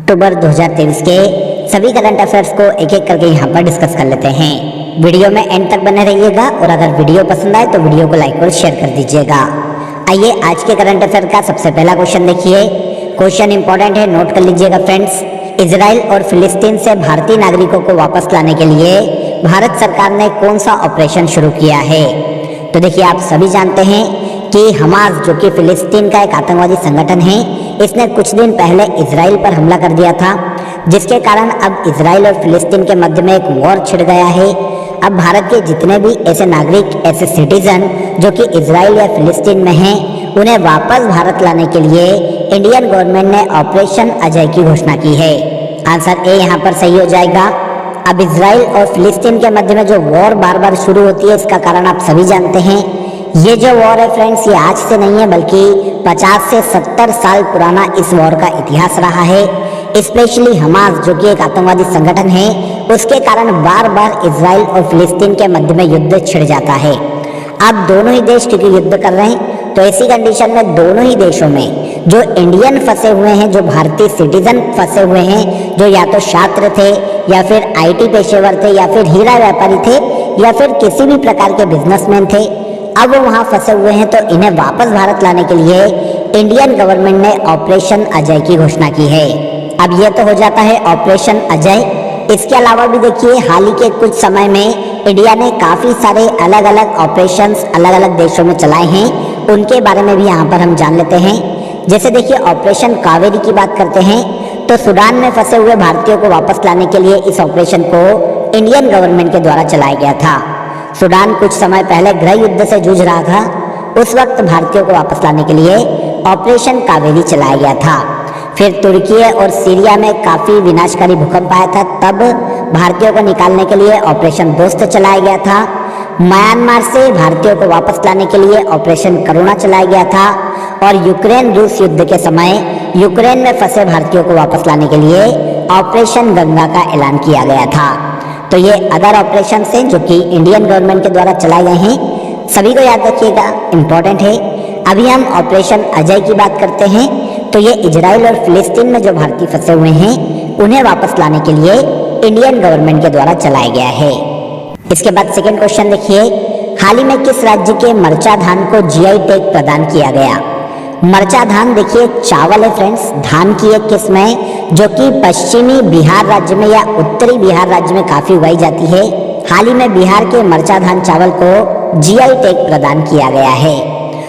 अक्टूबर 2023 के सभी current affairs को एक एक करके यहाँ पर डिस्कस कर लेते हैं। वीडियो में एंड तक बने रहिएगा और अगर वीडियो पसंद आए तो वीडियो को लाइक और शेयर कर दीजिएगा। आइए आज के करंट अफेयर का सबसे पहला क्वेश्चन देखिए। क्वेश्चन इंपॉर्टेंट है, नोट कर लीजिएगा फ्रेंड्स। इजराइल और फिलिस्तीन से भारतीय नागरिकों को वापस लाने के लिए भारत सरकार ने कौन सा ऑपरेशन शुरू किया है? तो देखिए, आप सभी जानते हैं कि हमास जो कि फिलिस्तीन का एक आतंकवादी संगठन है, इसने कुछ दिन पहले इजराइल पर हमला कर दिया था, जिसके कारण अब इजराइल और फिलिस्तीन के मध्य में एक वॉर छिड़ गया है। अब भारत के जितने भी ऐसे नागरिक, ऐसे सिटीजन जो कि इजराइल या फिलिस्तीन में हैं, उन्हें वापस भारत लाने के लिए इंडियन गवर्नमेंट ने ऑपरेशन अजय की घोषणा की है। आंसर ए यहाँ पर सही हो जाएगा। अब इजराइल और फिलिस्तीन के मध्य में जो वॉर बार बार शुरू होती है, इसका कारण आप सभी जानते हैं। ये जो वॉर है फ्रेंड्स, ये आज से नहीं है बल्कि 50 से 70 साल पुराना इस वॉर का इतिहास रहा है। स्पेशली हमास जो कि एक आतंकवादी संगठन है, उसके कारण बार बार इजराइल और फिलिस्तीन के मध्य में युद्ध छिड़ जाता है। अब दोनों ही देश क्योंकि युद्ध कर रहे हैं, तो ऐसी कंडीशन में दोनों ही देशों में जो इंडियन फंसे हुए हैं, जो भारतीय सिटीजन फंसे हुए हैं, जो या तो छात्र थे या फिर IT पेशेवर थे या फिर हीरा व्यापारी थे या फिर किसी भी प्रकार के बिजनेसमैन थे, अब वो वहाँ फंसे हुए हैं, तो इन्हें वापस भारत लाने के लिए इंडियन गवर्नमेंट ने ऑपरेशन अजय की घोषणा की है। अब ये तो हो जाता है ऑपरेशन अजय। इसके अलावा भी देखिए, हाल ही के कुछ समय में इंडिया ने काफ़ी सारे अलग अलग ऑपरेशंस अलग अलग देशों में चलाए हैं, उनके बारे में भी यहाँ पर हम जान लेते हैं। जैसे देखिए, ऑपरेशन कावेरी की बात करते हैं तो सूडान में फंसे हुए भारतीयों को वापस लाने के लिए इस ऑपरेशन को इंडियन गवर्नमेंट के द्वारा चलाया गया था। सूडान कुछ समय पहले गृह युद्ध से जूझ रहा था, उस वक्त भारतीयों को वापस लाने के लिए ऑपरेशन कावेरी चलाया गया था। फिर तुर्की और सीरिया में काफ़ी विनाशकारी भूकंप आया था, तब भारतीयों को निकालने के लिए ऑपरेशन दोस्त चलाया गया था। म्यांमार से भारतीयों को वापस लाने के लिए ऑपरेशन करुणा चलाया गया था और यूक्रेन रूस युद्ध के समय यूक्रेन में फंसे भारतीयों को वापस लाने के लिए ऑपरेशन गंगा का ऐलान किया गया था। तो ये अदर ऑपरेशन हैं जो कि इंडियन गवर्नमेंट के द्वारा चलाए गए हैं, सभी को याद रखिएगा, इंपॉर्टेंट है। अभी हम ऑपरेशन अजय की बात करते हैं, तो ये इजराइल और फिलिस्तीन में जो भारतीय फंसे हुए हैं, उन्हें वापस लाने के लिए इंडियन गवर्नमेंट के द्वारा चलाया गया है। इसके बाद सेकेंड क्वेश्चन देखिए, हाल ही में किस राज्य के मरचा धान को GI टैग प्रदान किया गया? मरचा धान देखिए चावल है फ्रेंड्स, धान की एक किस्म है जो कि पश्चिमी बिहार राज्य में या उत्तरी बिहार राज्य में काफी उगाई जाती है। हाल ही में बिहार के मरचा धान चावल को GI टैग प्रदान किया गया है।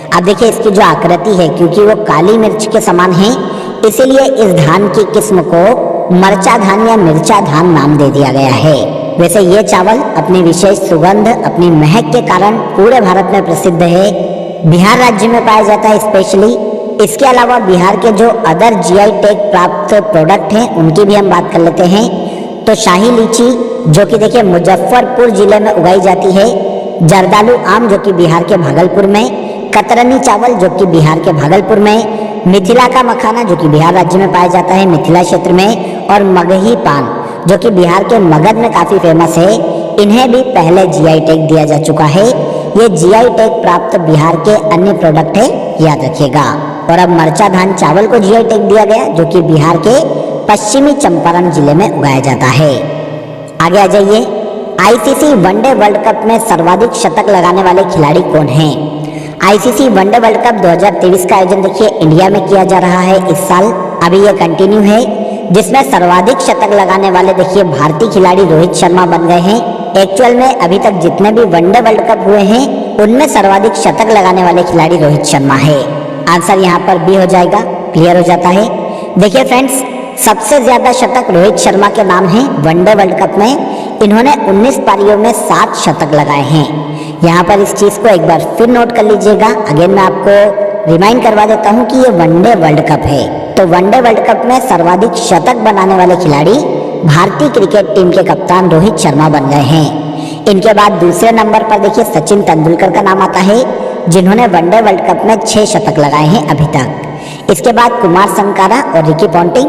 अब देखिए, इसकी जो आकृति है, क्योंकि वो काली मिर्च के समान है, इसीलिए इस धान की किस्म को मरचा धान या मिर्चा धान नाम दे दिया गया है। वैसे ये चावल अपनी विशेष सुगंध, अपनी महक के कारण पूरे भारत में प्रसिद्ध है, बिहार राज्य में पाया जाता है स्पेशली। इसके अलावा बिहार के जो अदर GI टैग प्राप्त प्रोडक्ट हैं, उनकी भी हम बात कर लेते हैं। तो शाही लीची जो कि देखिए मुजफ्फरपुर जिले में उगाई जाती है, जर्दालू आम जो कि बिहार के भागलपुर में, कतरनी चावल जो कि बिहार के भागलपुर में, मिथिला का मखाना जो कि बिहार राज्य में पाया जाता है मिथिला क्षेत्र में, और मगही पान जो कि बिहार के मगध में काफ़ी फेमस है, इन्हें भी पहले GI टैग दिया जा चुका है। ये GI टैग प्राप्त बिहार के अन्य प्रोडक्ट है, याद रखिएगा। और अब मरचा धान चावल को GI टैग दिया गया जो कि बिहार के पश्चिमी चंपारण जिले में उगाया जाता है। आगे आ जाइए, ICC वनडे वर्ल्ड कप में सर्वाधिक शतक लगाने वाले खिलाड़ी कौन हैं? ICC वनडे वर्ल्ड कप 2023 का आयोजन देखिए इंडिया में किया जा रहा है इस साल, अभी ये कंटिन्यू है, जिसमें सर्वाधिक शतक लगाने वाले देखिए भारतीय खिलाड़ी रोहित शर्मा बन गए हैं। एक्चुअल में अभी तक जितने भी वनडे वर्ल्ड कप हुए हैं, उनमें सर्वाधिक शतक लगाने वाले खिलाड़ी रोहित शर्मा है। आंसर यहाँ पर B हो जाएगा, क्लियर हो जाता है। देखिए फ्रेंड्स, सबसे ज्यादा शतक रोहित शर्मा के नाम है वनडे वर्ल्ड कप में। इन्होंने 19 पारियों में 7 शतक लगाए हैं। यहाँ पर इस चीज को एक बार फिर नोट कर लीजिएगा। अगेन मैं आपको रिमाइंड करवा देता हूँ कि ये वनडे वर्ल्ड कप है, तो वनडे वर्ल्ड कप में सर्वाधिक शतक बनाने वाले खिलाड़ी भारतीय क्रिकेट टीम के कप्तान रोहित शर्मा बन गए हैं। इनके बाद दूसरे नंबर पर देखिए सचिन तेंदुलकर का नाम आता है, जिन्होंने वनडे वर्ल्ड कप में 6 शतक लगाए हैं अभी तक। इसके बाद कुमार संगकारा और रिकी पॉन्टिंग,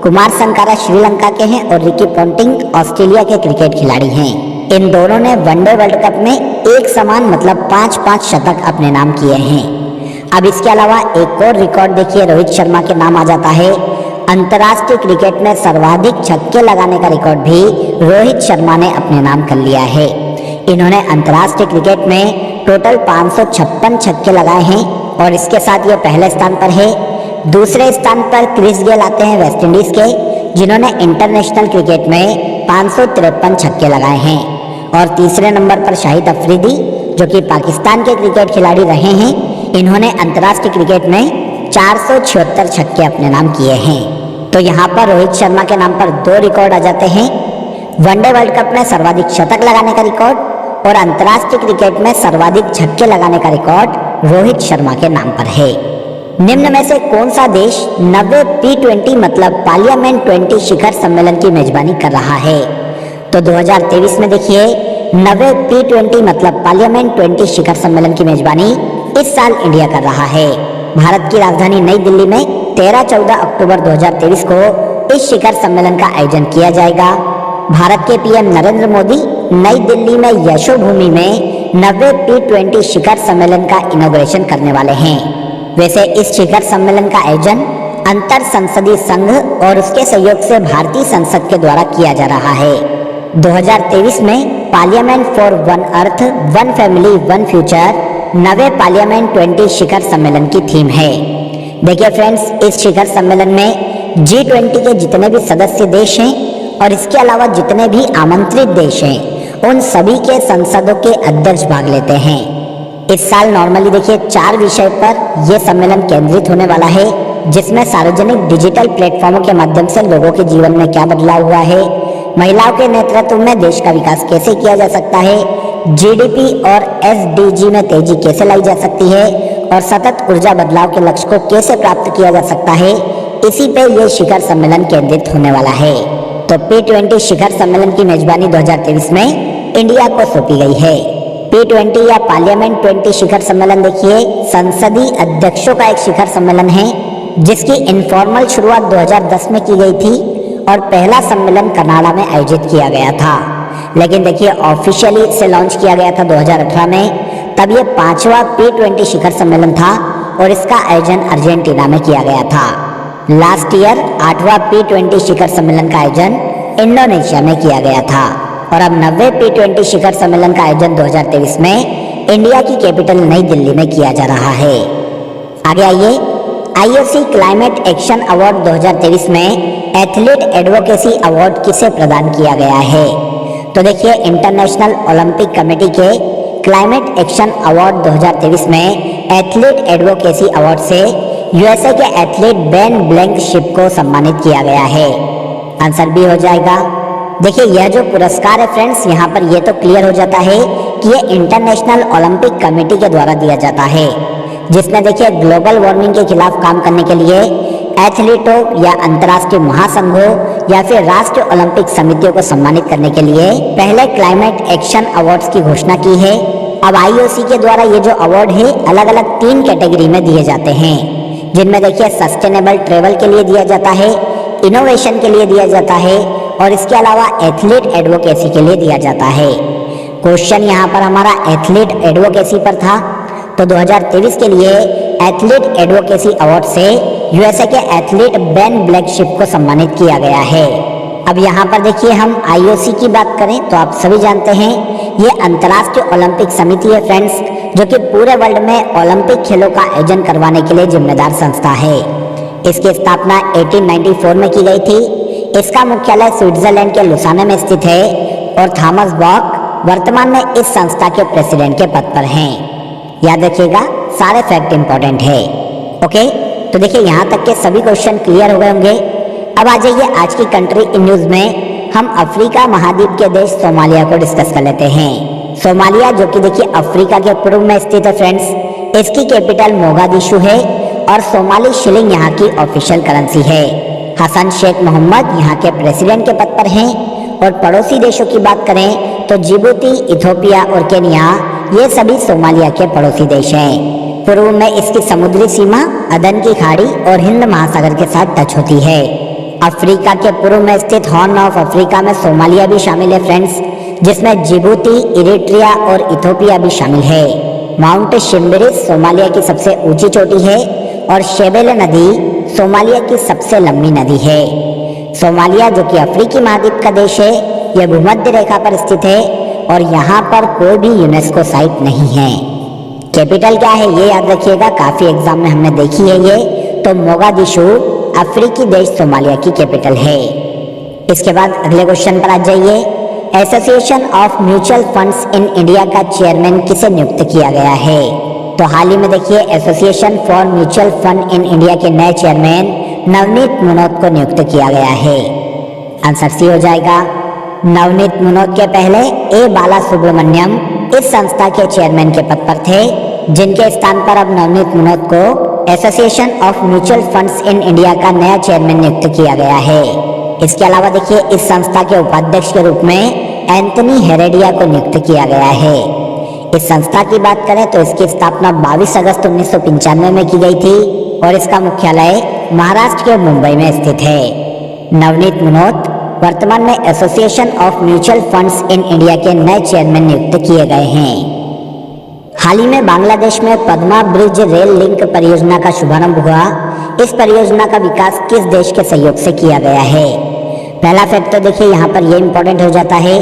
कुमार संगकारा श्रीलंका के हैं और रिकी पॉन्टिंग ऑस्ट्रेलिया के क्रिकेट खिलाड़ी हैं। इन दोनों ने वनडे वर्ल्ड कप में एक समान मतलब 5-5 शतक अपने नाम किए हैं। अब इसके अलावा एक और रिकॉर्ड देखिए रोहित शर्मा के नाम आ जाता है। अंतर्राष्ट्रीय क्रिकेट में सर्वाधिक छक्के लगाने का रिकॉर्ड भी रोहित शर्मा ने अपने नाम कर लिया है। इन्होंने अंतर्राष्ट्रीय क्रिकेट में टोटल 556 छक्के लगाए हैं और इसके साथ ये पहले स्थान पर है। दूसरे स्थान पर क्रिस गेल आते हैं वेस्ट इंडीज के, जिन्होंने इंटरनेशनल क्रिकेट में 553 छक्के लगाए हैं। और तीसरे नंबर पर शाहिद अफरीदी, जो कि पाकिस्तान के क्रिकेट खिलाड़ी रहे हैं, इन्होंने अंतर्राष्ट्रीय क्रिकेट में 476 छक्के अपने नाम किए हैं। तो यहाँ पर रोहित शर्मा के नाम पर 2 रिकॉर्ड आ जाते हैं, वनडे वर्ल्ड कप में सर्वाधिक शतक लगाने का रिकॉर्ड और अंतर्राष्ट्रीय क्रिकेट में सर्वाधिक छक्के लगाने का रिकॉर्ड रोहित शर्मा के नाम पर है। निम्न में से कौन सा देश 90 P20 मतलब पार्लियामेंट 20 शिखर सम्मेलन की मेजबानी कर रहा है? तो 2023 में देखिए 90 P20 मतलब पार्लियामेंट 20 शिखर सम्मेलन की मेजबानी इस साल इंडिया कर रहा है। भारत की राजधानी नई दिल्ली में 13-14 अक्टूबर 2023 को इस शिखर सम्मेलन का आयोजन किया जाएगा। भारत के पीएम नरेंद्र मोदी नई दिल्ली में यशोभूमि में 90 P20 शिखर सम्मेलन का इनॉग्रेशन करने वाले हैं। वैसे इस शिखर सम्मेलन का आयोजन अंतर संसदीय संघ और उसके सहयोग से भारतीय संसद के द्वारा किया जा रहा है। 2023 में parliament for one earth one family one future 90 parliament 20 शिखर सम्मेलन की थीम है। देखिए फ्रेंड्स, इस शिखर सम्मेलन में G20 के जितने भी सदस्य देश हैं और इसके अलावा जितने भी आमंत्रित देश हैं, उन सभी के संसदों के अध्यक्ष भाग लेते हैं। इस साल नॉर्मली देखिए 4 विषय पर यह सम्मेलन केंद्रित होने वाला है, जिसमें सार्वजनिक डिजिटल प्लेटफॉर्मों के माध्यम से लोगों के जीवन में क्या बदलाव हुआ है, महिलाओं के नेतृत्व में देश का विकास कैसे किया जा सकता है, जीडीपी और एसडीजी में तेजी कैसे लाई जा सकती है और सतत ऊर्जा बदलाव के लक्ष्य को कैसे प्राप्त किया जा सकता है, इसी पे यह शिखर सम्मेलन केंद्रित होने वाला है। तो P20 शिखर सम्मेलन की मेजबानी 2023 में इंडिया को सौंपी गई है। P20 या पार्लियामेंट 20 शिखर सम्मेलन देखिए संसदीय अध्यक्षों का एक शिखर सम्मेलन है, जिसकी इनफॉर्मल शुरुआत 2010 में की गई थी और पहला सम्मेलन कनाडा में आयोजित किया गया था। लेकिन देखिए ऑफिशियली इसे लॉन्च किया गया था 2018 में, तब ये 5वां P20 शिखर सम्मेलन था और इसका आयोजन अर्जेंटीना में किया गया था। लास्ट ईयर 8वां P20 शिखर सम्मेलन का आयोजन इंडोनेशिया में किया गया था और अब 90 P20 शिखर सम्मेलन का आयोजन 2023 में इंडिया की कैपिटल नई दिल्ली में किया जा रहा है। आगे आइए, IOC क्लाइमेट एक्शन अवार्ड 2023 में एथलीट एडवोकेसी अवार्ड किसे प्रदान किया गया है? तो देखिए इंटरनेशनल ओलंपिक कमेटी के क्लाइमेट एक्शन अवार्ड 2023 में एथलीट एडवोकेसी अवार्ड से यूएसए के एथलीट बेन ब्लैंकशिप को सम्मानित किया गया है। आंसर बी हो जाएगा। देखिए यह जो पुरस्कार है फ्रेंड्स, यहाँ पर यह तो क्लियर हो जाता है कि यह इंटरनेशनल ओलंपिक कमेटी के द्वारा दिया जाता है, जिसने देखिए ग्लोबल वार्मिंग के खिलाफ काम करने के लिए एथलीटों या अंतर्राष्ट्रीय महासंघों या फिर राष्ट्रीय ओलंपिक समितियों को सम्मानित करने के लिए पहले क्लाइमेट एक्शन अवार्ड्स की घोषणा की है। अब IOC के द्वारा ये जो अवार्ड है अलग अलग 3 कैटेगरी में दिए जाते हैं, जिनमें देखिए सस्टेनेबल ट्रेवल के लिए दिया जाता है, इनोवेशन के लिए दिया जाता है और इसके अलावा एथलीट एडवोकेसी के लिए दिया जाता है। क्वेश्चन यहाँ पर हमारा एथलीट एडवोकेसी पर था, तो 2023 के लिए एथलीट एडवोकेसी अवार्ड से यूएसए के एथलीट बेन ब्लैंकशिप को सम्मानित किया गया है। अब यहाँ पर देखिए हम IOC की बात करें तो आप सभी जानते हैं ये अंतर्राष्ट्रीय ओलंपिक समिति है फ्रेंड्स, जो कि पूरे वर्ल्ड में ओलंपिक खेलों का आयोजन करवाने के लिए जिम्मेदार संस्था है। इसकी स्थापना 1894 में की गई थी। इसका मुख्यालय स्विट्जरलैंड के लुसाने में स्थित है और थॉमस बॉक वर्तमान में इस संस्था के प्रेसिडेंट के पद पर हैं। याद रखिएगा, सारे फैक्ट इंपॉर्टेंट है। ओके, तो देखिए यहाँ तक के सभी क्वेश्चन क्लियर हो गए होंगे। अब आ जाइए आज की कंट्री इन न्यूज में हम अफ्रीका महाद्वीप के देश सोमालिया को डिस्कस कर लेते हैं। सोमालिया जो कि देखिए अफ्रीका के पूर्व में स्थित है फ्रेंड्स, इसकी कैपिटल मोगादिशु है और सोमाली शिलिंग यहाँ की ऑफिशियल करेंसी है। हसन शेख मोहम्मद यहाँ के प्रेसिडेंट के पद पर हैं और पड़ोसी देशों की बात करें तो जिबूती, इथोपिया और केन्या ये सभी सोमालिया के पड़ोसी देश हैं। पूर्व में इसकी समुद्री सीमा अदन की खाड़ी और हिंद महासागर के साथ टच होती है। अफ्रीका के पूर्व में स्थित हॉर्न ऑफ अफ्रीका में सोमालिया भी शामिल है फ्रेंड्स, जिसमें जिबूती, इरिट्रिया और इथोपिया भी शामिल है। माउंट शिम्बिरिस सोमालिया की सबसे ऊंची चोटी है और शेबेले नदी सोमालिया की सबसे लंबी नदी है। सोमालिया जो कि अफ्रीकी महाद्वीप का देश है, यह भूमध्य रेखा पर स्थित है और यहाँ पर कोई भी यूनेस्को साइट नहीं है। कैपिटल क्या है ये याद रखिएगा, काफी एग्जाम में हमने देखी है ये। तो मोगादिशु अफ्रीकी देश सोमालिया की कैपिटल है। इसके बाद अगले क्वेश्चन पर आ जाइए। Association of mutual funds in India का चेयरमैन किसे नियुक्त किया गया है? तो हाल ही में देखिए association for mutual fund in India के नए चेयरमैन नवनीत मुनोत को नियुक्त किया गया है। आंसर सी हो जाएगा। नवनीत मुनोत के पहले ए बाला सुब्रमण्यम इस संस्था के चेयरमैन के पद पर थे, जिनके स्थान पर अब नवनीत मुनोत को association of mutual funds in India का नया चेयरमैन नियुक्त किया गया है। इसके अलावा देखिए इस संस्था के उपाध्यक्ष के रूप में एंथनी हेरेडिया को नियुक्त किया गया है। इस संस्था की बात करें तो इसकी स्थापना 22 अगस्त 1995 में की गई थी और इसका मुख्यालय महाराष्ट्र के मुंबई में स्थित है। नवनीत मुनोत वर्तमान में association of mutual funds in India के नए चेयरमैन नियुक्त किए गए हैं। हाल ही में बांग्लादेश में पद्मा ब्रिज रेल लिंक परियोजना का शुभारंभ हुआ। इस परियोजना का विकास किस देश के सहयोग से किया गया है? पहला फैक्ट तो देखिए यहाँ पर ये इंपॉर्टेंट हो जाता है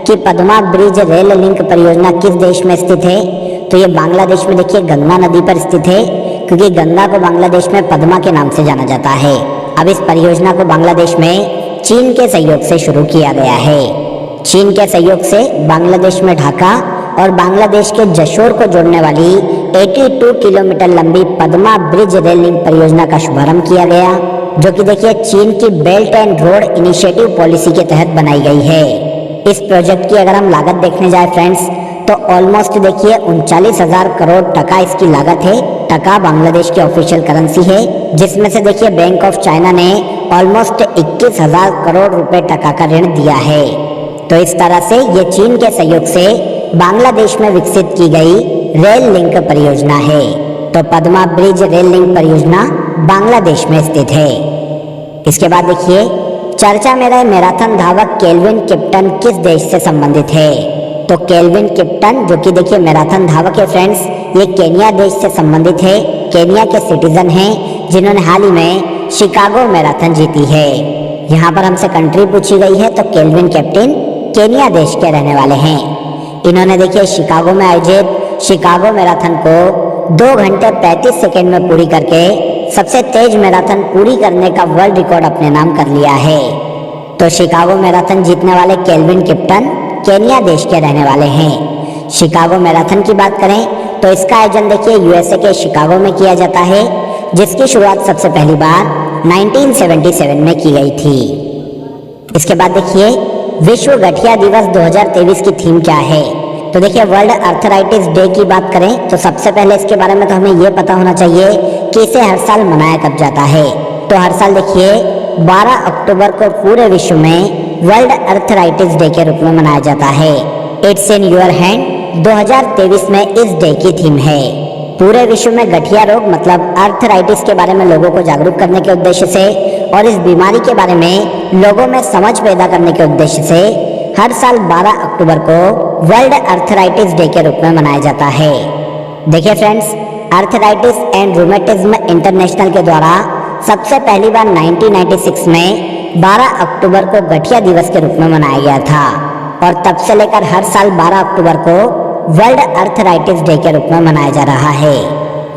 कि पद्मा ब्रिज रेल लिंक परियोजना किस देश में स्थित है? तो ये बांग्लादेश में देखिए गंगा नदी पर स्थित है, क्योंकि गंगा को बांग्लादेश में पद्मा के नाम से जाना जाता है। अब इस परियोजना को बांग्लादेश में चीन के सहयोग से शुरू किया गया है। चीन के सहयोग से बांग्लादेश में ढाका और बांग्लादेश के जशोर को जोड़ने वाली 82 किलोमीटर लंबी पद्मा ब्रिज रेल लिंक परियोजना का शुभारंभ किया गया, जो कि देखिए चीन की belt and road initiative policy के तहत बनाई गई है। इस प्रोजेक्ट की अगर हम लागत देखने जाए फ्रेंड्स, तो ऑलमोस्ट देखिए 39,000 करोड़ टका इसकी लागत है। टका बांग्लादेश की ऑफिशियल करेंसी है, जिसमें से देखिए बैंक ऑफ चाइना ने ऑलमोस्ट 21,000 करोड़ रुपए टका का ऋण दिया है। तो इस तरह से ये चीन के सहयोग से बांग्लादेश में विकसित की गई रेल लिंक परियोजना है। तो पद्मा ब्रिज रेल लिंक परियोजना बांग्लादेश में स्थित है। इसके बाद देखिए चर्चा में रहे मैराथन धावक केल्विन किप्टन किस देश से संबंधित है? तो केल्विन किप्टन जो कि देखिए मैराथन धावक है फ्रेंड्स, ये केनिया देश से संबंधित है। केनिया के सिटीजन हैं जिन्होंने हाल ही में शिकागो मैराथन जीती है। यहाँ पर हमसे कंट्री पूछी गई है, तो केल्विन किप्टन केनिया देश के रहने वाले हैं। इन्होंने देखिए शिकागो में आयोजित शिकागो मैराथन को 2 घंटे 35 सेकेंड में पूरी करके सबसे तेज मैराथन पूरी करने का वर्ल्ड रिकॉर्ड अपने नाम कर लिया है। तो शिकागो मैराथन जीतने वाले केल्विन किप्टन केनिया देश के रहने वाले हैं। शिकागो मैराथन की बात करें तो इसका आयोजन देखिए यूएसए के शिकागो में किया जाता है, जिसकी शुरुआत सबसे पहली बार 1977 में की गई थी। इसके बाद देखिए विश्व गठिया दिवस 2023 की थीम क्या है? तो देखिए वर्ल्ड आर्थराइटिस डे की बात करें तो सबसे पहले इसके बारे में तो हमें ये पता होना चाहिए कि इसे हर साल मनाया कब जाता है। तो हर साल देखिए 12 अक्टूबर को पूरे विश्व में वर्ल्ड आर्थराइटिस डे के रूप में मनाया जाता है। इट्स इन योर हैंड 2023 में इस डे की थीम है। पूरे विश्व में गठिया रोग मतलब आर्थराइटिस के बारे में लोगों को जागरूक करने के उद्देश्य से और इस बीमारी के बारे में लोगों में समझ पैदा करने के उद्देश्य से हर साल 12 अक्टूबर को वर्ल्ड आर्थराइटिस डे के रूप में मनाया जाता है। देखिए friends, arthritis and rheumatism international के द्वारा सबसे पहली बार 1996 में 12 अक्टूबर को गठिया दिवस के रूप में मनाया गया था और तब से लेकर हर साल 12 अक्टूबर को वर्ल्ड आर्थराइटिस डे के रूप में मनाया जा रहा है।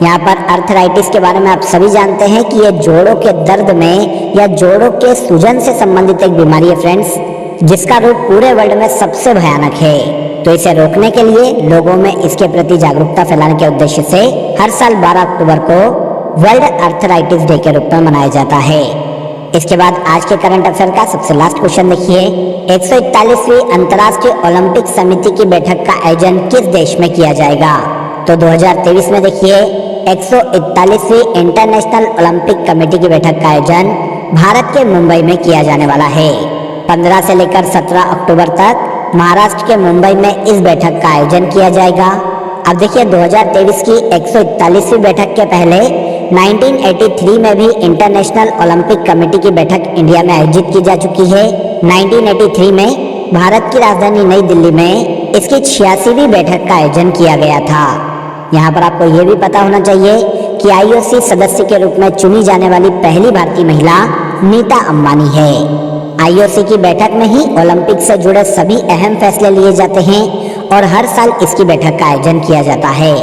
यहाँ पर आर्थराइटिस के बारे में आप सभी जानते हैं कि ये जोड़ों के दर्द में या जोड़ों के सूजन से संबंधित एक बीमारी है फ्रेंड्स, जिसका रूप पूरे वर्ल्ड में सबसे भयानक है। तो इसे रोकने के लिए लोगों में इसके प्रति जागरूकता फैलाने के उद्देश्य से हर साल 12 अक्टूबर को वर्ल्ड आर्थराइटिस डे के रूप में मनाया जाता है। इसके बाद आज के करंट अफेयर का सबसे लास्ट क्वेश्चन देखिए। 141वीं अंतर्राष्ट्रीय ओलंपिक समिति की बैठक का आयोजन किस देश में किया जाएगा? तो 2023 में देखिए 141वीं इंटरनेशनल ओलंपिक कमेटी की बैठक का आयोजन भारत के मुंबई में किया जाने वाला है। 15 से लेकर 17 अक्टूबर तक महाराष्ट्र के मुंबई में इस बैठक का आयोजन किया जाएगा। अब देखिए 2023 की 141वीं बैठक के पहले 1983 में भी इंटरनेशनल ओलंपिक कमेटी की बैठक इंडिया में आयोजित की जा चुकी है। 1983 में भारत की राजधानी नई दिल्ली में इसकी 86वीं बैठक का आयोजन किया गया था। यहाँ पर आपको ये भी पता होना चाहिए कि आईओसी सदस्य के रूप में चुनी जाने वाली पहली भारतीय महिला नीता अंबानी है। आईओसी की बैठक में ही ओलंपिक से जुड़े सभी अहम फैसले लिए जाते हैं और हर साल इसकी बैठक का आयोजन किया जाता है।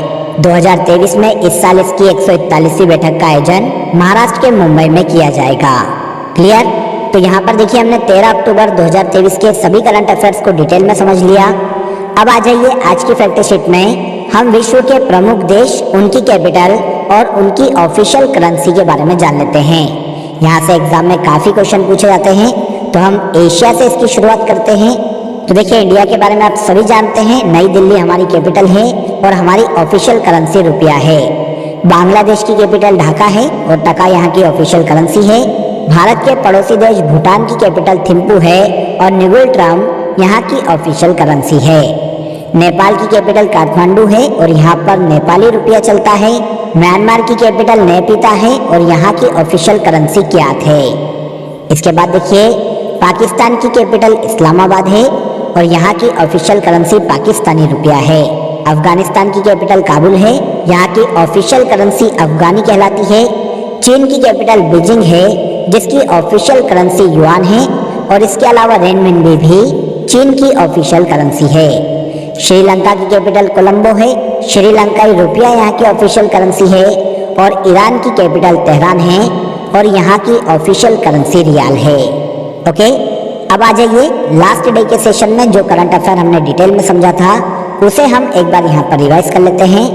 2023 में इस साल इसकी 141वीं बैठक का आयोजन महाराष्ट्र के मुंबई में किया जाएगा। क्लियर? तो यहाँ पर देखिए हमने 13 अक्टूबर 2023 के सभी करंट अफेयर्स को डिटेल में समझ लिया। अब आ जाइए आज की फैक्ट शीट में हम विश्व के प्रमुख देश, उनकी कैपिटल और उनकी ऑफिशियल करेंसी के बारे में जान लेते हैं। यहाँ से एग्जाम में काफी क्वेश्चन पूछे जाते हैं, तो हम एशिया से इसकी शुरुआत करते हैं। तो देखिए इंडिया के बारे में आप सभी जानते हैं, नई दिल्ली हमारी कैपिटल है और हमारी ऑफिशियल करेंसी रुपया है। बांग्लादेश की कैपिटल ढाका है और टका यहाँ की ऑफिशियल करेंसी है। भारत के पड़ोसी देश भूटान की कैपिटल थिम्पू है और निगुल ट्राम यहाँ की ऑफिशियल करेंसी है। नेपाल की कैपिटल काठमांडू है और यहाँ पर नेपाली रुपया चलता है। म्यांमार की कैपिटल नैपीता है और यहाँ की ऑफिशियल करेंसी क्यात है। इसके बाद देखिए पाकिस्तान की कैपिटल इस्लामाबाद है और यहाँ की ऑफिशियल करेंसी पाकिस्तानी रुपया है। अफगानिस्तान की कैपिटल काबुल है, यहाँ की ऑफिशियल करेंसी अफगानी कहलाती है। चीन की कैपिटल बीजिंग है जिसकी ऑफिशियल करेंसी युआन है और इसके अलावा रेनमिनबी भी चीन की ऑफिशियल करेंसी है। श्रीलंका की कैपिटल कोलंबो है, श्रीलंकाई रुपया यहाँ की ऑफिशियल करेंसी है। और ईरान की कैपिटल तेहरान है और यहाँ की ऑफिशियल करेंसी रियाल है। ओके, अब आ जाइए लास्ट डे के सेशन में जो करंट अफेयर हमने डिटेल में समझा था उसे हम एक बार यहाँ पर रिवाइज कर लेते हैं।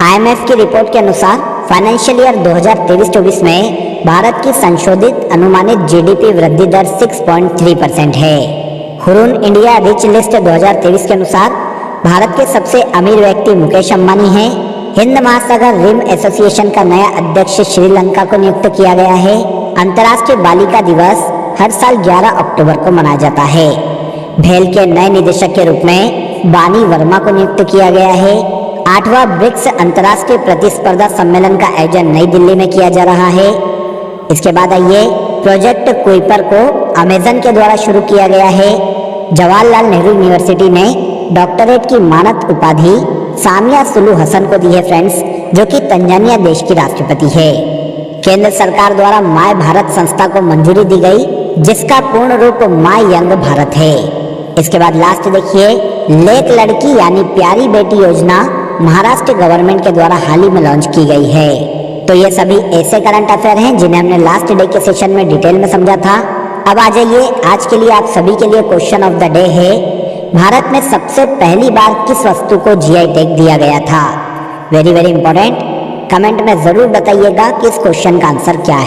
IMF की रिपोर्ट के अनुसार फाइनेंशियल ईयर 2023-24 में भारत की संशोधित अनुमानित GDP वृद्धि दर 6.3% है। हुरून इंडिया रिच लिस्ट 2023 के अनुसार भारत के सबसे अमीर व्यक्ति मुकेश अंबानी हैं। हिंद महासागर रिम एसोसिएशन का नया अध्यक्ष श्रीलंका को नियुक्त किया गया है। अंतर्राष्ट्रीय बालिका दिवस हर साल 11 अक्टूबर को मनाया जाता है। भेल के नए निदेशक के रूप में बानी वर्मा को नियुक्त किया गया है। 8वां ब्रिक्स अंतर्राष्ट्रीय प्रतिस्पर्धा सम्मेलन का आयोजन नई दिल्ली में किया जा रहा है। इसके बाद आइए प्रोजेक्ट कुइपर को अमेजन के द्वारा शुरू किया गया है। जवाहरलाल नेहरू यूनिवर्सिटी ने डॉक्टरेट की मानद उपाधि सामिया सुलू हसन को दी है फ्रेंड्स, जो कि तंजानिया देश की राष्ट्रपति है। केंद्र सरकार द्वारा माय भारत संस्था को मंजूरी दी गई जिसका पूर्ण रूप माय यंग भारत है। इसके बाद लास्ट देखिए लेक लड़की यानी प्यारी बेटी योजना महाराष्ट्र गवर्नमेंट के द्वारा हाल ही में लॉन्च की गई है। तो ये सभी ऐसे करंट अफेयर हैं जिन्हें हमने लास्ट डे के सेशन में डिटेल में समझा था। अब आ जाइए आज के लिए आप सभी के लिए क्वेश्चन ऑफ द डे है, भारत में सबसे पहली बार किस वस्तु को GI टैग दिया गया था? वेरी इंपॉर्टेंट, कमेंट में जरूर बताइएगा कि इस क्वेश्चन का आंसर क्या है।